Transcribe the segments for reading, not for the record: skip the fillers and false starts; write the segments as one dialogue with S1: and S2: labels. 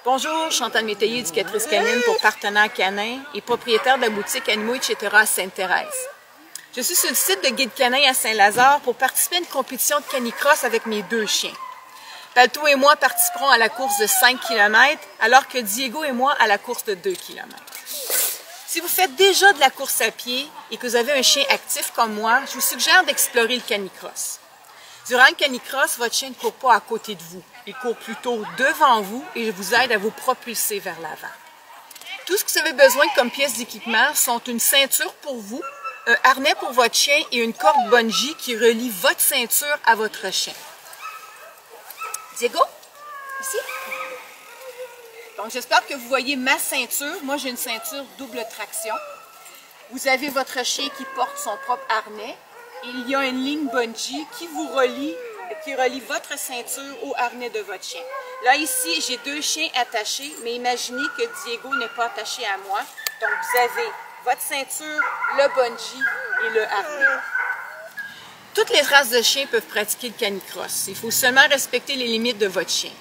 S1: Bonjour, Chantal Métayer, éducatrice canine pour Partenaires Canins et propriétaire de la boutique Animaux, etc. à Sainte-Thérèse. Je suis sur le site de Guide Canin à Saint-Lazare pour participer à une compétition de canicross avec mes deux chiens. Palto et moi participerons à la course de 5 km, alors que Diego et moi à la course de 2 km. Si vous faites déjà de la course à pied et que vous avez un chien actif comme moi, je vous suggère d'explorer le canicross. Durant le canicross, votre chien ne court pas à côté de vous. Il court plutôt devant vous et vous aide à vous propulser vers l'avant. Tout ce que vous avez besoin comme pièces d'équipement sont une ceinture pour vous, un harnais pour votre chien et une corde bungee qui relie votre ceinture à votre chien. Diego, ici. Donc, j'espère que vous voyez ma ceinture. Moi, j'ai une ceinture double traction. Vous avez votre chien qui porte son propre harnais. Et il y a une ligne bungee qui relie votre ceinture au harnais de votre chien. Là, ici, j'ai deux chiens attachés, mais imaginez que Diego n'est pas attaché à moi. Donc, vous avez votre ceinture, le bungee et le harnais. Toutes les races de chiens peuvent pratiquer le canicross. Il faut seulement respecter les limites de votre chien.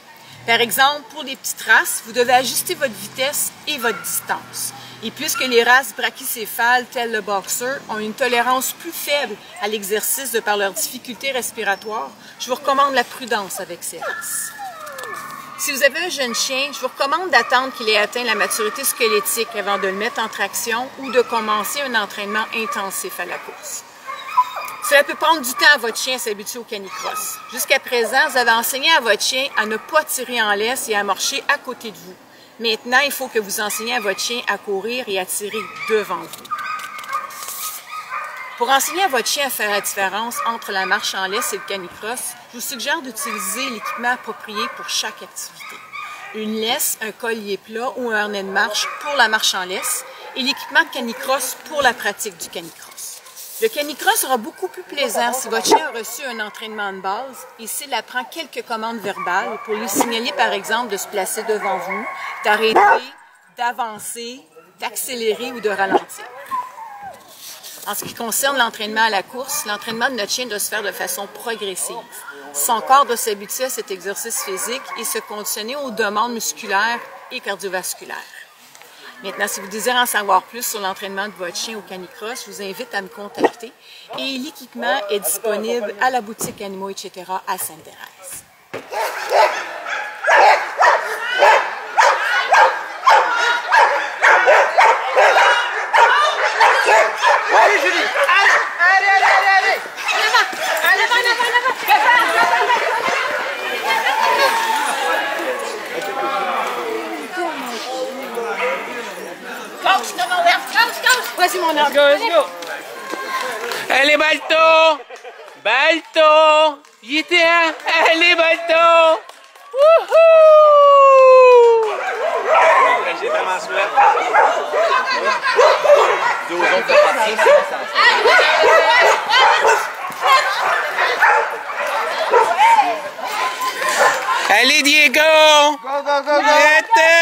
S1: Par exemple, pour les petites races, vous devez ajuster votre vitesse et votre distance. Et puisque les races brachycéphales, telles le boxer, ont une tolérance plus faible à l'exercice de par leur difficulté respiratoire, je vous recommande la prudence avec ces races. Si vous avez un jeune chien, je vous recommande d'attendre qu'il ait atteint la maturité squelettique avant de le mettre en traction ou de commencer un entraînement intensif à la course. Cela peut prendre du temps à votre chien à s'habituer au canicross. Jusqu'à présent, vous avez enseigné à votre chien à ne pas tirer en laisse et à marcher à côté de vous. Maintenant, il faut que vous enseigniez à votre chien à courir et à tirer devant vous. Pour enseigner à votre chien à faire la différence entre la marche en laisse et le canicross, je vous suggère d'utiliser l'équipement approprié pour chaque activité. Une laisse, un collier plat ou un harnais de marche pour la marche en laisse et l'équipement de canicross pour la pratique du canicross. Le canicross sera beaucoup plus plaisant si votre chien a reçu un entraînement de base et s'il apprend quelques commandes verbales pour lui signaler par exemple de se placer devant vous, d'arrêter, d'avancer, d'accélérer ou de ralentir. En ce qui concerne l'entraînement à la course, l'entraînement de notre chien doit se faire de façon progressive. Son corps doit s'habituer à cet exercice physique et se conditionner aux demandes musculaires et cardiovasculaires. Maintenant, si vous désirez en savoir plus sur l'entraînement de votre chien au canicross, je vous invite à me contacter et l'équipement est disponible à la boutique Animaux, etc. à Sainte-Thérèse.
S2: Allez Julie! Allez!
S1: Voici mon ordre.
S2: Let's go! Allez Balto! Balto! J'y étais un! Allez Balto! Wouhou! J'ai vraiment soif. Deux autres de partir, allez Diego! Go!